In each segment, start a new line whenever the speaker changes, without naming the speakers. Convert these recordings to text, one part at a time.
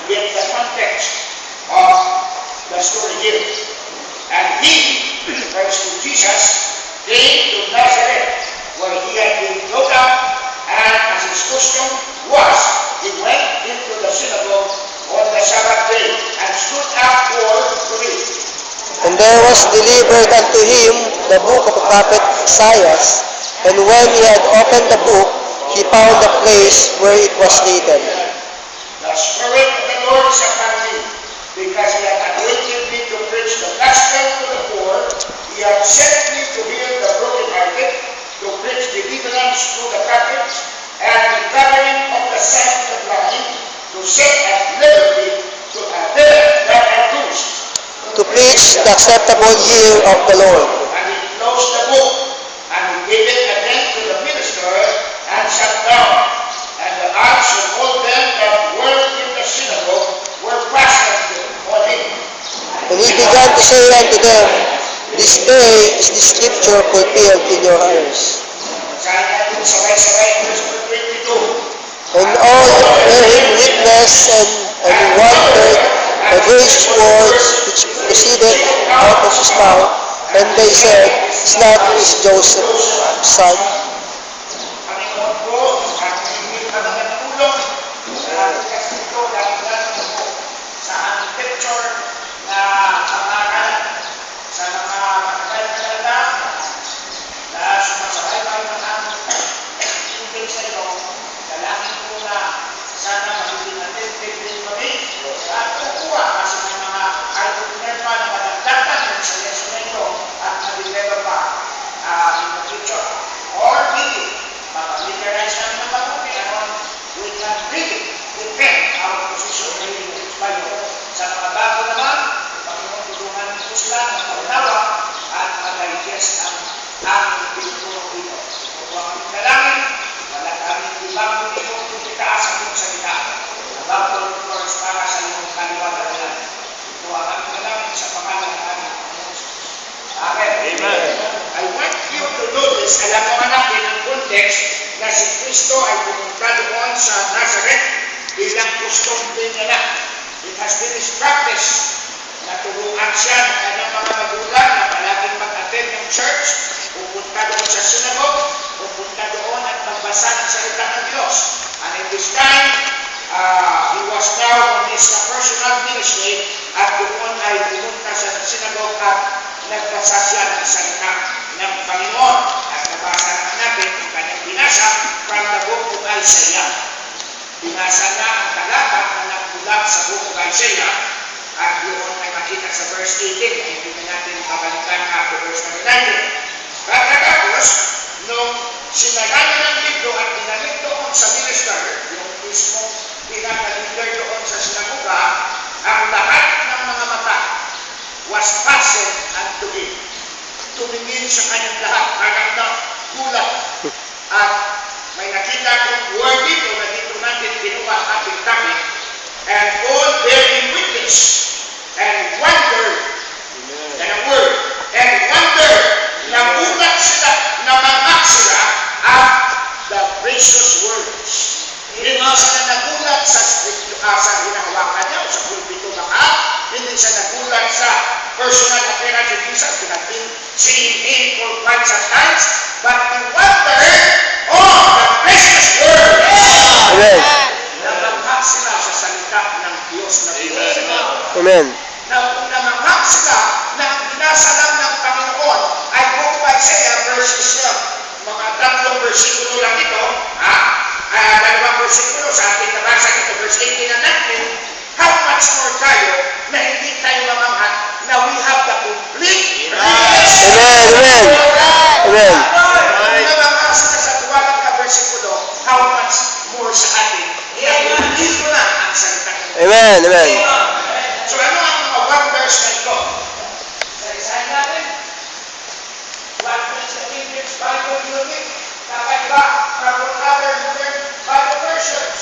in the context of the story here. And he, refers to Jesus, came to Nazareth, where he had been brought up, and as his custom was, he went into the synagogue on the Sabbath day and stood up for to read.
And there was delivered unto him the book of the prophet Isaiah. And when he had opened the book, he found the place where it was written,
The Spirit of the Lord is upon me, because he hath anointed me to preach the gospel to the poor. He hath sent me to heal the brokenhearted, to preach deliverance to the captives, and recovering of the sight of the blind, to set at liberty to them that are loosed,
to preach the acceptable year of the Lord.
And he closed the book, and he gave it again to the minister, and sat down. And the eyes of all them that were in the synagogue were fastened on him.
And he began to say unto them, This day is the scripture fulfilled in your ears.
Saan natin sabay-sabay ang verse 22.
And all bear him witness, and wondered the gracious words which proceeded out of his mouth. And they said, Is not this Joseph's son?
Panginoon po, ang hindi ka mga tulong kasi ito dahil po sa aming picture na pangalan sa mga matagal na talaga na sumasabay tayo ng aming hindi sa ito. Dalangin po na sana magiging attentive din kami at kukuha kasi may mga argument pa na madagdagan sa lesson na ito at mag-develop pa in the future. Or maybe, mapag-literalize namin ng mabuti ano, we can really defend our position in the Bible. Sa mga bago naman, Panginoon, tulungan po sila ng paunawa at mag-digest ang aming pinutulong dito. Kung ang aming dalangin, wala kaming ibang dito kung itaas ang iyong salita. Nababot ko para sa iyong kaliwatan nila. Ito ang aming dalangin sa pangalan ng aming Panginoon. Amen.
Amen.
I want you to notice, alam naman natin ang context na si Kristo ay pumunta doon sa Nazareth bilang gustong din niya na. It has been his practice na turuan siya ng kanyang mga magulang na palaging mag-attend ng church, pupunta doon sa synagogue, pupunta doon at magbasa ng salita ng Diyos. And in this time, he was now on his personal ministry at doon ay pumunta sa synagogue at nagbasa siya ng salita ng Panginoon. At nabasa natin ang kanyang binasa from the book of Isaiah. Binasa niya ang talata na nagbulat sa book of Isaiah at yun ay makita sa verse 18 na hindi na natin babalikan after verse 19. Pagkatapos, nung sinagana ng libro at dinalik doon sa minister, yung mismo pinaka-leader doon sa sinagoga, ang lahat ng mga mata was fastened unto him. Tumingin sa kanyang lahat, parang nagulat. At may nakita kong word dito na dito natin kinuha ang ating topic, and all bearing witness and wonder, yan ang word, and wonder, nagulat sila, namangak sila at the precious words. Hindi sila nagulat sa hinahawakan niya o sa pulpito baka, hindi siya nagulat sa personal appearance of Jesus. We have been seeing him for quite some times, but we wonder, oh, the precious words.
Amen.
Namangak sila sa salita ng Diyos na Diyos.
Amen.
Namangak sila na ang binasa lang ng Panginoon ay book by Isaiah verses mga 3 versikulo lang ito, dalawang versikulo sa ating nabasa ito, verse 18 and 19, how much more tayo na hindi tayo mamanghat na we have the complete
Amen. Amen. Amen.
Kung namanghat sila sa duwalang ka versikulo, how much more sa atin? Dito na ang salita ng Diyos.
Amen. Amen.
So ano ang mga wonders na ito? Sa-isahin natin. Wonders na English Bible unit, kakaiba from other modern Bible versions.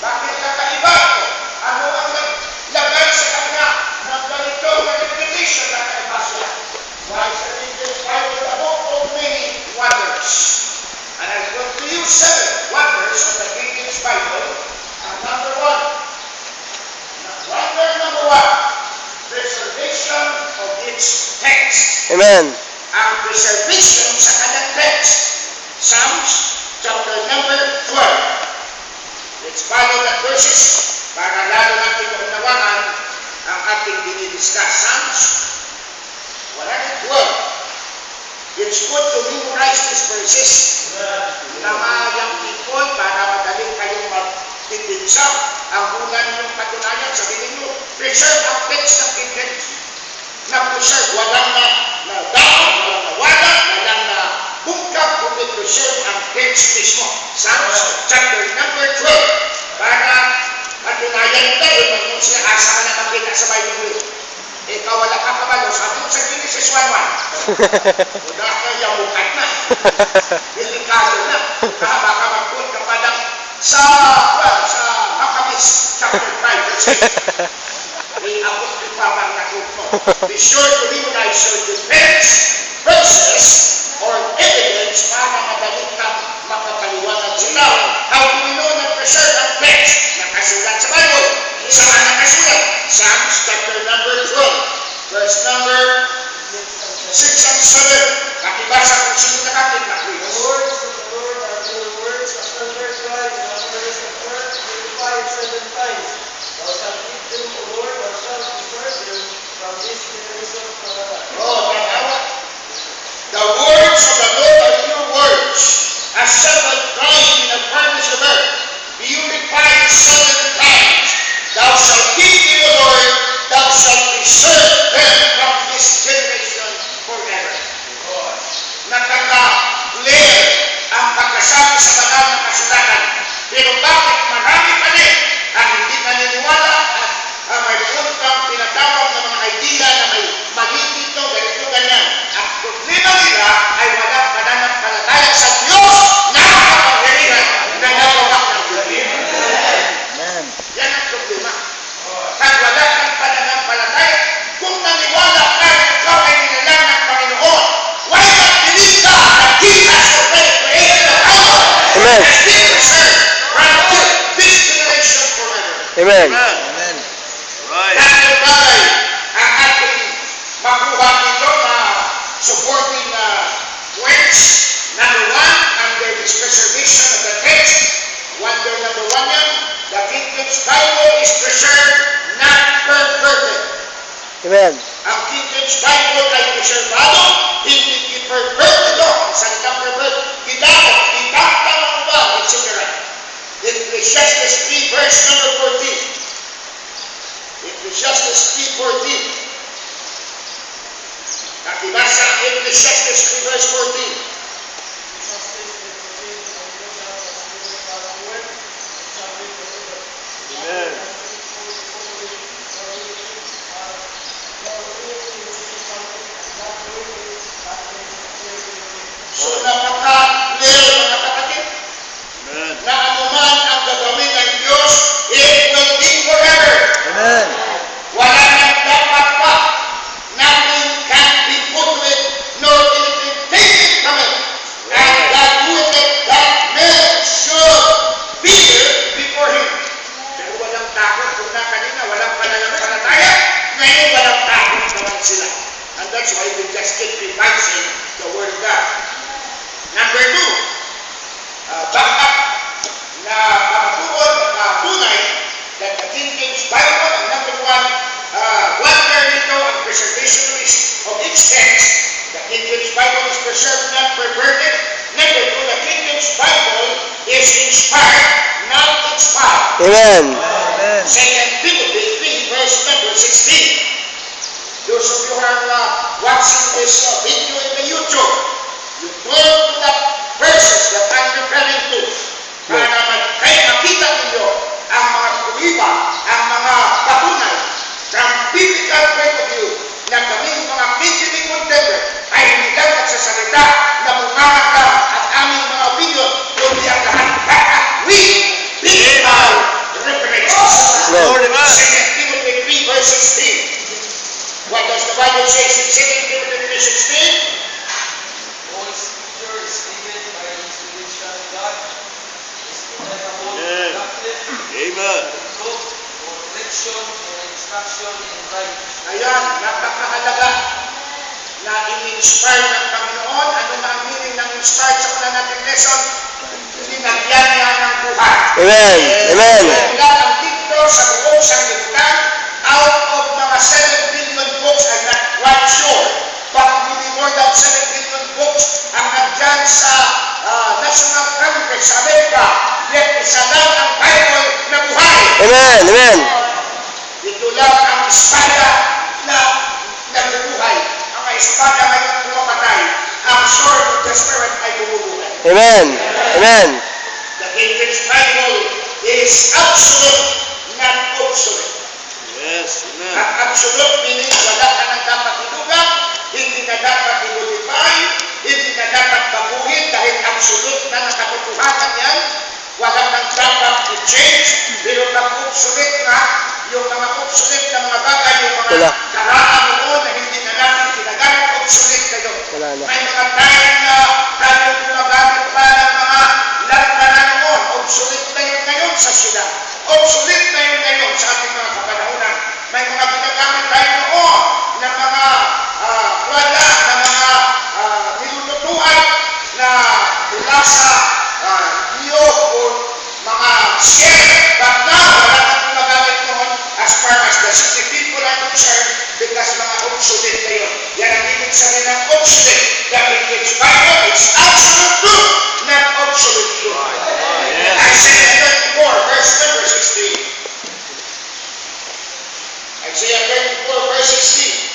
Bakit kakaiba ito? Ano ang naglagay sa kanya ng ganito na reputation na kakaiba sila? Why is the English Bible the book of many wonders? And I'm going to use 7 wonders of the English Bible. And number 1,
Amen.
ang preservation sa kanyang text. Psalms chapter number 12. Let's follow the verses para lalo natin maunawaan ang ating dinidiscuss. Psalms 112. It's good to memorize these verses na mayang ipon para madaling kayong magtitipsa. Ang una ninyong katunayan, sabihin niyo, preserve ang text ng King James. Na-preserve, walang na-down, walang nawala, walang na bungkag, kundi preserve ang text mismo. Psalms chapter number 12. Para katunayan tayo, yung sila asa ka na makita sa Bible. Ikaw wala ka kabalo, sabi mo sa Genesis 1:1. Wala ka yamukat na. Delikado na. Baka magpunta ka pa ng sa Maccabees chapter 5 verse 8. May abot ni Papang nakot mo. Be sure to memorize your defense verses or evidence para madaling ka makapaliwanag sila. How do we know na preserve ang text? Nakasulat sa Bible. Saan nakasulat? Psalms chapter number 12, verse number 6 and 7. Kakibasa kung sino nakakit na please.
The words of the Lord are pure words, a perfect life, and a perfect earth, purified 7 times. Thou shalt keep them, O Lord, thou shalt preserve them from this generation forever.
Oh, tanawa. The words of the Lord are pure words, a settled crying in the furnace of earth, purified 7 times. Thou shalt keep them, O Lord, thou shalt preserve them from this generation forever. Nakaka-clear ang pagkasabi sa banal na kasulatan. Pero bakit marami pa rin ang hindi naniniwala at may puntang tinatawag ng mga idea na may mali dito, ganito, ganyan. Ang problema nila ay walang pananampalataya sa Diyos na kapangyarihan na nagawa ng problema. Yan ang problema. At wala kang pananampalataya, kung naniwala ka na ikaw ay nilalang ng Panginoon, why not believe God that Jesus already created the power
Amen.
and be preserved from this generation forever?
Amen.
Amen. Right.
Dahil bagay ang ating makuha dito na supporting words. Number 1, under this preservation of the text. Wonder number 1 yan, the King James Bible is preserved, not perverted.
Amen.
Ang King James Bible ay preservado, hindi i-perverted ang salitang pervert, gidamot, itakang ang ba, etc. Ecclesiastes 3 verse number 14. Ecclesiastes 3:14. Nakibasa ang Ecclesiastes 3 verse 14.
Amen.
So napaka-clear mga kapatid
Amen.
na anuman ang gagawin ng Diyos, it will be forever.
Amen.
Wala nang dapat pa. Nothing can be put with nor anything taken from it. And God doeth it that men should fear before Him. Pero walang takot. Kung na kanina walang pananampalataya, ngayon walang takot naman sila. And that's why we just keep revising the Word of God. Number 2, back up na pagtuon na tunay that the King James Bible, and number 1, wonder nito ang preservation of its text. The King James Bible is preserved, not perverted. Number 2, the King James Bible is inspired, not expired.
Amen.
Amen.
2 Timothy 3 verse number 16. Those of you who are watching this video in the YouTube, you turn to that verses that I'm referring to para kayo makita ninyo ang mga kuliba, ang mga patunay from biblical point of view na kaming mga KGB contemporary ay hindi lang nagsasalita na bumangakam at aming mga opinion kundi ang lahat we biblical references.
Lord, amen.
2 Timothy 3 verse 16. What does the Bible say in 2 Timothy 3:16?
All Scripture is given by inspiration of God, is applicable to
Amen.
doctrine,
Amen.
reproof, correction, and instruction in righteousness.
Ayan, napakahalaga. na in-inspire ng Panginoon. Ano na ang meaning ng inspired sa una nating lesson? Binagyan niya ng buhay.
Amen. Amen.
Mula ang dito sa buong sanglibutan, out of mga 7 billion books, I'm not quite sure, but maybe more than 7 billion books ang nandyan sa National Congress sa Amerika, yet isa lang ang Bible na buhay.
Amen. Amen.
Ito lang ang espada na nabubuhay. Ang espada ngayon pumapatay. Ang sword of the Spirit ay bumubuhay.
Amen. Amen.
The English Bible is absolute, not obsolete.
Yes. Amen.
Ang absolute meaning wala ka nang dapat inugang, hindi na dapat i-modify, hindi na dapat baguhin dahil absolute na nakatotohanan yan. Wala nang dapat i-change. Pero pag obsolete na, yung mga obsolete na mga bagay, yung mga
Wala.
karaan noon na hindi na natin ginagamit, obsolete kayo.
Wala na.
May mga time na tayo gumagamit pa ng mga lanta na noon. Obsolete na yun ngayon sa sila. Obsolete na yun ngayon sa ating mga kapanahonan. May mga ginagamit tayo noon na mga wala, na mga nilututuan na mula sa niyog o mga share. But now, wala nang gumagamit noon as far as the city people are concerned because mga obsolete na yun. Yan ang ibig sabihin ng obsolete. The English Bible is absolute truth, not obsolete truth. Isaiah 34, verse number 16. Isaiah 34, verse 16.